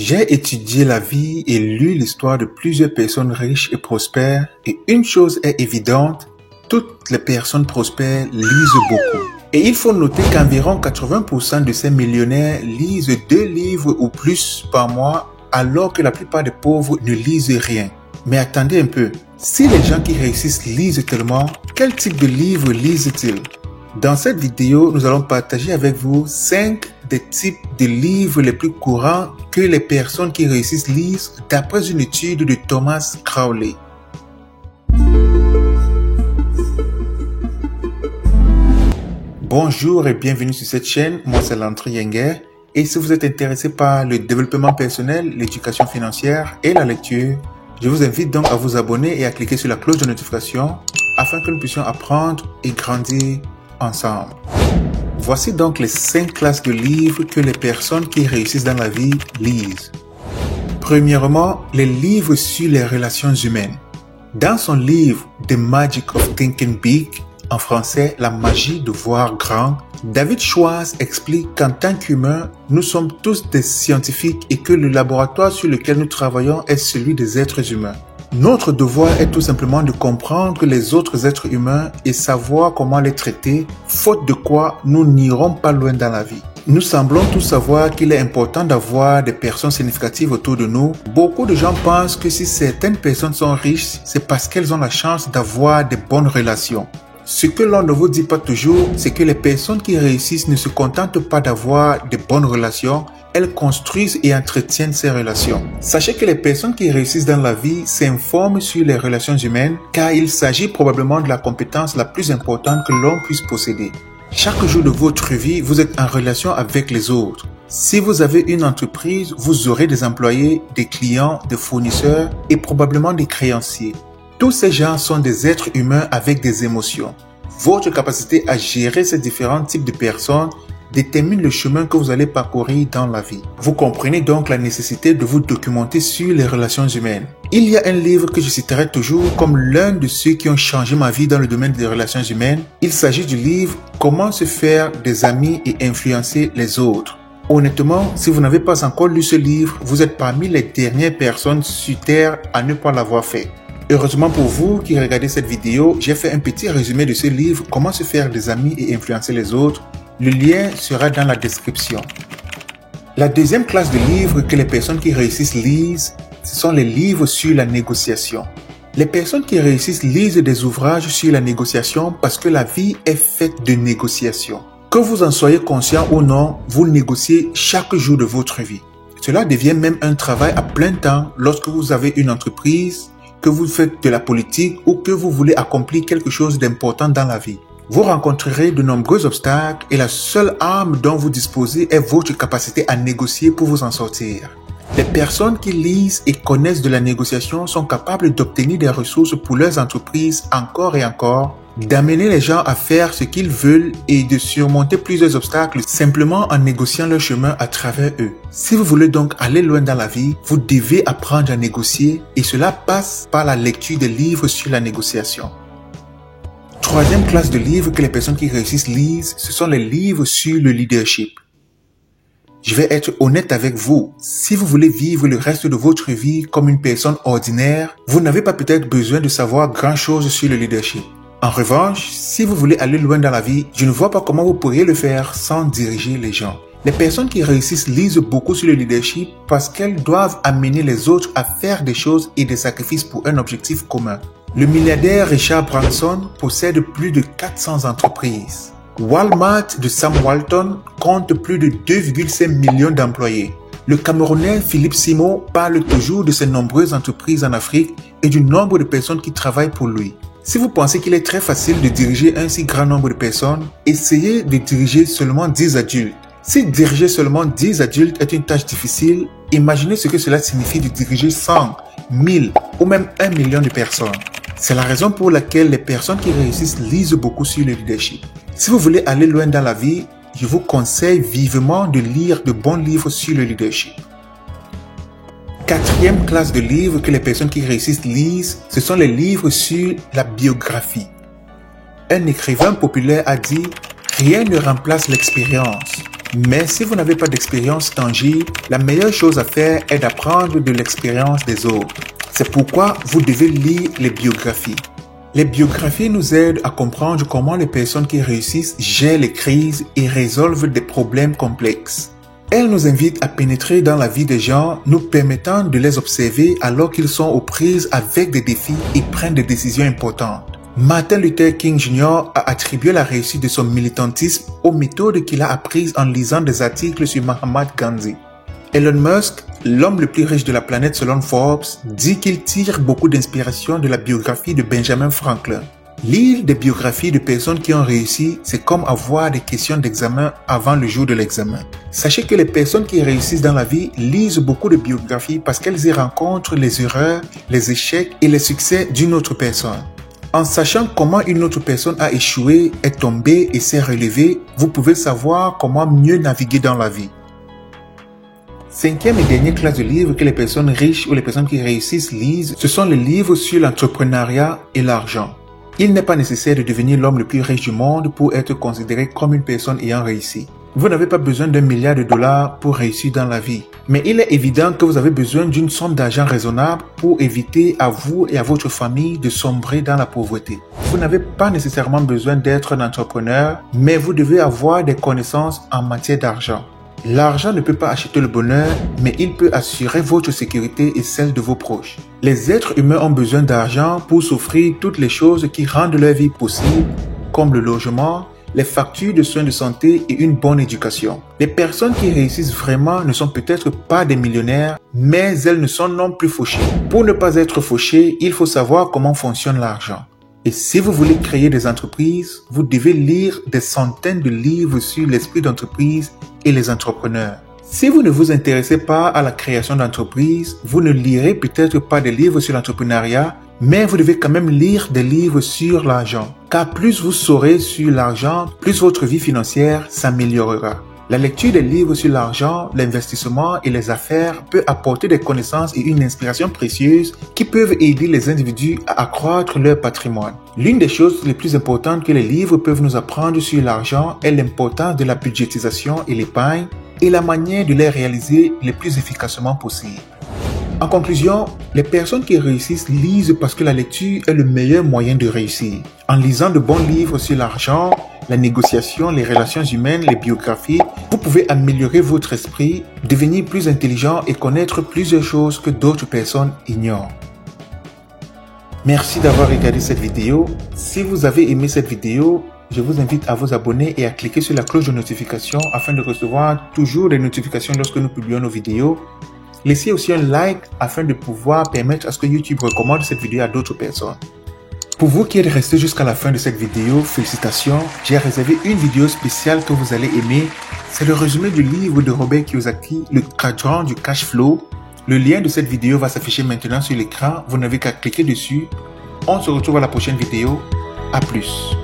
J'ai étudié la vie et lu l'histoire de plusieurs personnes riches et prospères et une chose est évidente, toutes les personnes prospères lisent beaucoup. Et il faut noter qu'environ 80% de ces millionnaires lisent 2 livres ou plus par mois alors que la plupart des pauvres ne lisent rien. Mais attendez un peu, si les gens qui réussissent lisent tellement, quel type de livres lisent-ils? Dans cette vidéo, nous allons partager avec vous 5 des types de livres les plus courants que les personnes qui réussissent lisent d'après une étude de Thomas Crowley. Bonjour et bienvenue sur cette chaîne, moi c'est Landry Yenger et si vous êtes intéressé par le développement personnel, l'éducation financière et la lecture, je vous invite donc à vous abonner et à cliquer sur la cloche de notification afin que nous puissions apprendre et grandir ensemble. Voici donc les 5 classes de livres que les personnes qui réussissent dans la vie lisent. Premièrement, les livres sur les relations humaines. Dans son livre The Magic of Thinking Big, en français, la magie de voir grand, David Schwartz explique qu'en tant qu'humains, nous sommes tous des scientifiques et que le laboratoire sur lequel nous travaillons est celui des êtres humains. Notre devoir est tout simplement de comprendre les autres êtres humains et savoir comment les traiter, faute de quoi nous n'irons pas loin dans la vie. Nous semblons tous savoir qu'il est important d'avoir des personnes significatives autour de nous. Beaucoup de gens pensent que si certaines personnes sont riches, c'est parce qu'elles ont la chance d'avoir des bonnes relations. Ce que l'on ne vous dit pas toujours, c'est que les personnes qui réussissent ne se contentent pas d'avoir de bonnes relations, elles construisent et entretiennent ces relations. Sachez que les personnes qui réussissent dans la vie s'informent sur les relations humaines car il s'agit probablement de la compétence la plus importante que l'on puisse posséder. Chaque jour de votre vie, vous êtes en relation avec les autres. Si vous avez une entreprise, vous aurez des employés, des clients, des fournisseurs et probablement des créanciers. Tous ces gens sont des êtres humains avec des émotions. Votre capacité à gérer ces différents types de personnes détermine le chemin que vous allez parcourir dans la vie. Vous comprenez donc la nécessité de vous documenter sur les relations humaines. Il y a un livre que je citerai toujours comme l'un de ceux qui ont changé ma vie dans le domaine des relations humaines. Il s'agit du livre « Comment se faire des amis et influencer les autres ». Honnêtement, si vous n'avez pas encore lu ce livre, vous êtes parmi les dernières personnes sur Terre à ne pas l'avoir fait. Heureusement pour vous qui regardez cette vidéo, j'ai fait un petit résumé de ce livre « Comment se faire des amis et influencer les autres ». Le lien sera dans la description. La deuxième classe de livres que les personnes qui réussissent lisent, ce sont les livres sur la négociation. Les personnes qui réussissent lisent des ouvrages sur la négociation parce que la vie est faite de négociations. Que vous en soyez conscient ou non, vous négociez chaque jour de votre vie. Cela devient même un travail à plein temps lorsque vous avez une entreprise, que vous faites de la politique ou que vous voulez accomplir quelque chose d'important dans la vie. Vous rencontrerez de nombreux obstacles et la seule arme dont vous disposez est votre capacité à négocier pour vous en sortir. Les personnes qui lisent et connaissent de la négociation sont capables d'obtenir des ressources pour leurs entreprises encore et encore, d'amener les gens à faire ce qu'ils veulent et de surmonter plusieurs obstacles simplement en négociant leur chemin à travers eux. Si vous voulez donc aller loin dans la vie, vous devez apprendre à négocier et cela passe par la lecture des livres sur la négociation. Troisième classe de livres que les personnes qui réussissent lisent, ce sont les livres sur le leadership. Je vais être honnête avec vous, si vous voulez vivre le reste de votre vie comme une personne ordinaire, vous n'avez pas peut-être besoin de savoir grand-chose sur le leadership. En revanche, si vous voulez aller loin dans la vie, je ne vois pas comment vous pourriez le faire sans diriger les gens. Les personnes qui réussissent lisent beaucoup sur le leadership parce qu'elles doivent amener les autres à faire des choses et des sacrifices pour un objectif commun. Le milliardaire Richard Branson possède plus de 400 entreprises. Walmart de Sam Walton compte plus de 2,5 millions d'employés. Le Camerounais Philippe Simo parle toujours de ses nombreuses entreprises en Afrique et du nombre de personnes qui travaillent pour lui. Si vous pensez qu'il est très facile de diriger un si grand nombre de personnes, essayez de diriger seulement 10 adultes. Si diriger seulement 10 adultes est une tâche difficile, imaginez ce que cela signifie de diriger 100, 1000 ou même 1 million de personnes. C'est la raison pour laquelle les personnes qui réussissent lisent beaucoup sur le leadership. Si vous voulez aller loin dans la vie, je vous conseille vivement de lire de bons livres sur le leadership. Quatrième classe de livres que les personnes qui réussissent lisent, ce sont les livres sur la biographie. Un écrivain populaire a dit « Rien ne remplace l'expérience. Mais si vous n'avez pas d'expérience tangible, la meilleure chose à faire est d'apprendre de l'expérience des autres. C'est pourquoi vous devez lire les biographies. Les biographies nous aident à comprendre comment les personnes qui réussissent gèrent les crises et résolvent des problèmes complexes. Elles nous invitent à pénétrer dans la vie des gens, nous permettant de les observer alors qu'ils sont aux prises avec des défis et prennent des décisions importantes. Martin Luther King Jr. a attribué la réussite de son militantisme aux méthodes qu'il a apprises en lisant des articles sur Mahatma Gandhi. Elon Musk, l'homme le plus riche de la planète selon Forbes, dit qu'il tire beaucoup d'inspiration de la biographie de Benjamin Franklin. Lire des biographies de personnes qui ont réussi, c'est comme avoir des questions d'examen avant le jour de l'examen. Sachez que les personnes qui réussissent dans la vie lisent beaucoup de biographies parce qu'elles y rencontrent les erreurs, les échecs et les succès d'une autre personne. En sachant comment une autre personne a échoué, est tombée et s'est relevée, vous pouvez savoir comment mieux naviguer dans la vie. Cinquième et dernière classe de livres que les personnes riches ou les personnes qui réussissent lisent, ce sont les livres sur l'entrepreneuriat et l'argent. Il n'est pas nécessaire de devenir l'homme le plus riche du monde pour être considéré comme une personne ayant réussi. Vous n'avez pas besoin d'1 milliard de dollars pour réussir dans la vie. Mais il est évident que vous avez besoin d'une somme d'argent raisonnable pour éviter à vous et à votre famille de sombrer dans la pauvreté. Vous n'avez pas nécessairement besoin d'être un entrepreneur, mais vous devez avoir des connaissances en matière d'argent. L'argent ne peut pas acheter le bonheur, mais il peut assurer votre sécurité et celle de vos proches. Les êtres humains ont besoin d'argent pour s'offrir toutes les choses qui rendent leur vie possible, comme le logement, les factures de soins de santé et une bonne éducation. Les personnes qui réussissent vraiment ne sont peut-être pas des millionnaires, mais elles ne sont non plus fauchées. Pour ne pas être fauché, il faut savoir comment fonctionne l'argent. Et si vous voulez créer des entreprises, vous devez lire des centaines de livres sur l'esprit d'entreprise et les entrepreneurs. Si vous ne vous intéressez pas à la création d'entreprises, vous ne lirez peut-être pas des livres sur l'entrepreneuriat, mais vous devez quand même lire des livres sur l'argent. Car plus vous saurez sur l'argent, plus votre vie financière s'améliorera. La lecture des livres sur l'argent, l'investissement et les affaires peut apporter des connaissances et une inspiration précieuse qui peuvent aider les individus à accroître leur patrimoine. L'une des choses les plus importantes que les livres peuvent nous apprendre sur l'argent est l'importance de la budgétisation et l'épargne et la manière de les réaliser le plus efficacement possible. En conclusion, les personnes qui réussissent lisent parce que la lecture est le meilleur moyen de réussir. En lisant de bons livres sur l'argent, la négociation, les relations humaines, les biographies, vous pouvez améliorer votre esprit, devenir plus intelligent et connaître plusieurs choses que d'autres personnes ignorent. Merci d'avoir regardé cette vidéo. Si vous avez aimé cette vidéo, je vous invite à vous abonner et à cliquer sur la cloche de notification afin de recevoir toujours des notifications lorsque nous publions nos vidéos. Laissez aussi un like afin de pouvoir permettre à ce que YouTube recommande cette vidéo à d'autres personnes. Pour vous qui êtes resté jusqu'à la fin de cette vidéo, félicitations, j'ai réservé une vidéo spéciale que vous allez aimer. C'est le résumé du livre de Robert Kiyosaki, Le Quadrant du Cash Flow. Le lien de cette vidéo va s'afficher maintenant sur l'écran, vous n'avez qu'à cliquer dessus. On se retrouve à la prochaine vidéo, à plus.